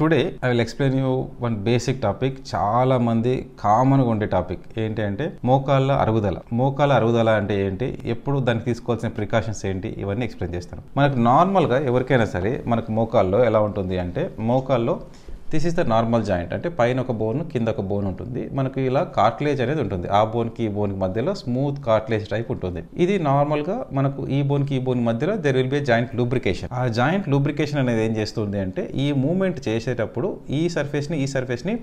Today I will explain you one basic topic. చాలా మంది కామన్గా ఉండే టాపిక్ ఏంటి అంటే మోకాళ్ళ అరుగుదల అంటే ఏంటి, ఎప్పుడు దానికి తీసుకోవాల్సిన ప్రికాషన్స్ ఏంటి, ఇవన్నీ ఎక్స్ప్లెయిన్ చేస్తాను. మనకు నార్మల్గా ఎవరికైనా సరే మనకు మోకాల్లో ఎలా ఉంటుంది అంటే, మోకాల్లో this is the normal joint, అంటే పైన ఒక బోన్ కింద ఒక బోన్ ఉంటుంది. మనకు ఇలా కార్టిలేజ్ అనేది ఉంటుంది. ఆ బోన్కి ఈ బోన్కి మధ్యలో స్మూత్ కార్టిలేజ్ టైప్ ఉంటుంది. ఇది నార్మల్గా మనకు ఈ బోన్కి ఈ బోన్ మధ్యలో there will be joint lubrication. ఆ జాయింట్ లూబ్రికేషన్ అనేది ఏం చేస్తుంది అంటే, ఈ మూవ్మెంట్ చేసేటప్పుడు ఈ సర్ఫేస్ని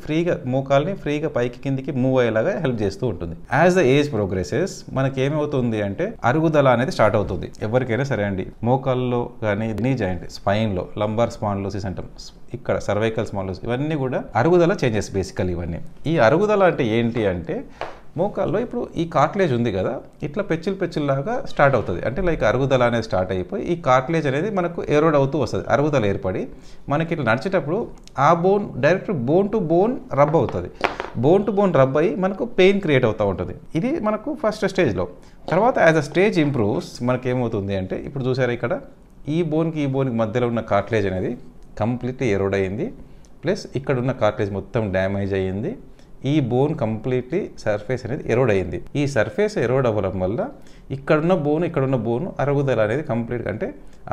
ఫ్రీగా మోకాల్ని ఫ్రీగా పైకి కిందికి మూవ్ అయ్యేలాగా హెల్ప్ చేస్తూ ఉంటుంది. యాజ్ ద ఏజ్ ప్రోగ్రెసెస్ మనకి ఏమవుతుంది అంటే అరుగుదల అనేది స్టార్ట్ అవుతుంది. ఎవరికైనా సరే అండి, మోకాల్లో కానీ నీ జాయింట్ స్పైన్లో లంబార్ స్పాండిలోసిస్ అంటాం, ఇక్కడ సర్వైకల్ స్పాండిలోసిస్, ఇవన్నీ కూడా అరుగుదల చేంజెస్ బేసికల్. ఇవన్నీ ఈ అరుగుదల అంటే ఏంటి అంటే, మోకాల్లో ఇప్పుడు ఈ కార్టిలేజ్ ఉంది కదా, ఇట్లా పెచ్చుల్లాగా స్టార్ట్ అవుతుంది. అంటే లైక్ అరుగుదల అనేది స్టార్ట్ అయిపోయి ఈ కార్టిలేజ్ అనేది మనకు ఎరోడ్ అవుతూ వస్తుంది. అరుగుదల ఏర్పడి మనకి ఇట్లా నడిచేటప్పుడు ఆ bone direct bone to bone rub అవుతుంది. బోన్ టు బోన్ రబ్ అయ్యి మనకు పెయిన్ క్రియేట్ అవుతూ ఉంటుంది. ఇది మనకు ఫస్ట్ స్టేజ్లో. తర్వాత యాజ్ అ స్టేజ్ ఇంప్రూవ్స్ మనకి ఏమవుతుంది అంటే, ఇప్పుడు చూసారా ఇక్కడ ఈ బోన్కి మధ్యలో ఉన్న కార్టిలేజ్ అనేది కంప్లీట్లీ ఎరోడ్ అయ్యింది. ప్లస్ ఇక్కడ ఉన్న కార్టిలేజ్ మొత్తం డ్యామేజ్ అయ్యింది. ఈ బోన్ కంప్లీట్లీ సర్ఫేస్ అనేది ఎరోడ్ అయ్యింది. ఈ సర్ఫేస్ ఎరోడ్ అవ్వడం వల్ల ఇక్కడున్న బోన్ అరుగుదల అనేది కంప్లీట్గా, అంటే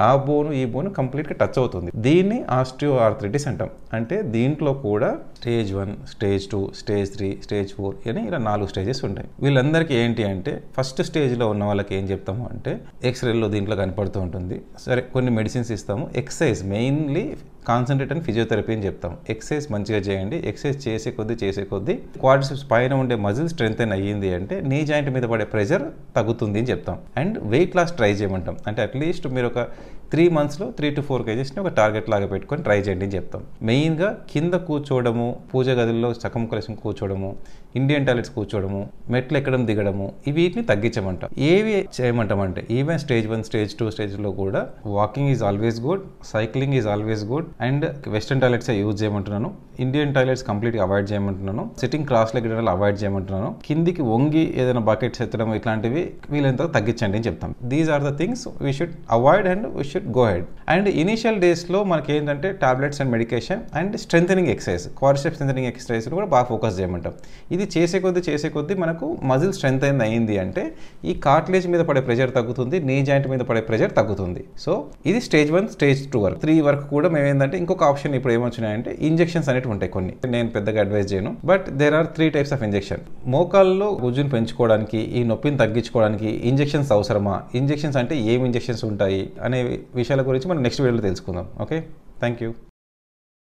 ఆ బోను ఈ బోను కంప్లీట్గా టచ్ అవుతుంది. దీన్ని ఆస్టియో ఆర్థరైటిస్ అంటాం. అంటే దీంట్లో కూడా స్టేజ్ 1, స్టేజ్ 2, స్టేజ్ 3, స్టేజ్ 4 అని ఇలా 4 స్టేజెస్ ఉంటాయి. వీళ్ళందరికీ ఏంటి అంటే, ఫస్ట్ స్టేజ్లో ఉన్న వాళ్ళకి ఏం చెప్తాము అంటే, ఎక్స్రేలో దీంట్లో కనపడుతూ ఉంటుంది. సరే కొన్ని మెడిసిన్స్ ఇస్తాము. Exercise mainly concentrate and physiotherapy అని చెప్తాం. ఎక్సర్సైజ్ మంచిగా చేయండి. ఎక్సర్సైజ్ చేసే కొద్దీ క్వాడ్రిసెప్స్ పైన ఉండే మజిల్ స్ట్రెంగ్తెన్ అయ్యింది అంటే నీ జాయింట్ మీద పడే ప్రెషర్ తగ్గుతుంది అని చెప్తాం. అండ్ వెయిట్ లాస్ ట్రై చేయమంటాం. అంటే అట్లీస్ట్ మీరు ఒక 3 monthsలో 3 to 4 kgsని ఒక టార్గెట్ లాగా పెట్టుకొని ట్రై చేయండి అని చెప్తాం. మెయిన్గా కింద కూర్చోవడము, పూజ గదుల్లో చక్కముక్కలేసుకుని కూర్చోవడము, ఇండియన్ టాయిలెట్స్ కూర్చోవడము, మెట్లు ఎక్కడం దిగడము, వీటిని తగ్గించమంటాం. ఏవి చేయమంటాం అంటే, ఈవెన్ స్టేజ్ 1, స్టేజ్ 2 స్టేజ్లో కూడా walking is always good, cycling is always good, and western toilets use చేయమంటున్నాను. ఇండియన్ టాయిలెట్స్ కంప్లీట్గా అవాయిడ్ చేయమంటున్నాను. సిట్టింగ్ క్రాస్ లెగ్ అవాయిడ్ చేయమంటున్నాను. కిందికి వంగి ఏదైనా బకెట్స్ ఎత్తడం ఇట్లాంటివి వీలైనంత తగ్గించండి అని చెప్తాం. These are the things we should avoid and we should go ahead. And initial డేస్లో మనకి ఏంటంటే tablets and medication and strengthening exercise, quadriceps strengthening exercise కూడా బాగా ఫోకస్ చేయమంటాం. ఇది చేసే కొద్దీ మనకు మజిల్ స్ట్రెంథెన్ అయింది అంటే ఈ కార్టిలేజ్ మీద పడే ప్రెషర్ తగ్గుతుంది, నీ జాయింట్ మీద పడే ప్రెషర్ తగ్గుతుంది. సో ఇది స్టేజ్ 1, స్టేజ్ 2 వరకు. 3 వరకు కూడా మేము ఏంటంటే ఇంకొక ఆప్షన్ ఇప్పుడు ఏమొచ్చినాయంటే, ఇంజెక్షన్స్ అనేవి ఉంటాయి కొన్ని. నేను పెద్దగా అడ్వైజ్ చేయను, but there are 3 types of injection. మోకాల్లో గుజ్జును పెంచుకోవడానికి, ఈ నొప్పిని తగ్గించుకోవడానికి ఇంజెక్షన్స్ అవసరమా, ఇంజెక్షన్స్ అంటే ఏం ఇంజెక్షన్స్ ఉంటాయి అనే విషయాల గురించి మనం నెక్స్ట్ వీడియోలో తెలుసుకుందాం. Okay, thank you.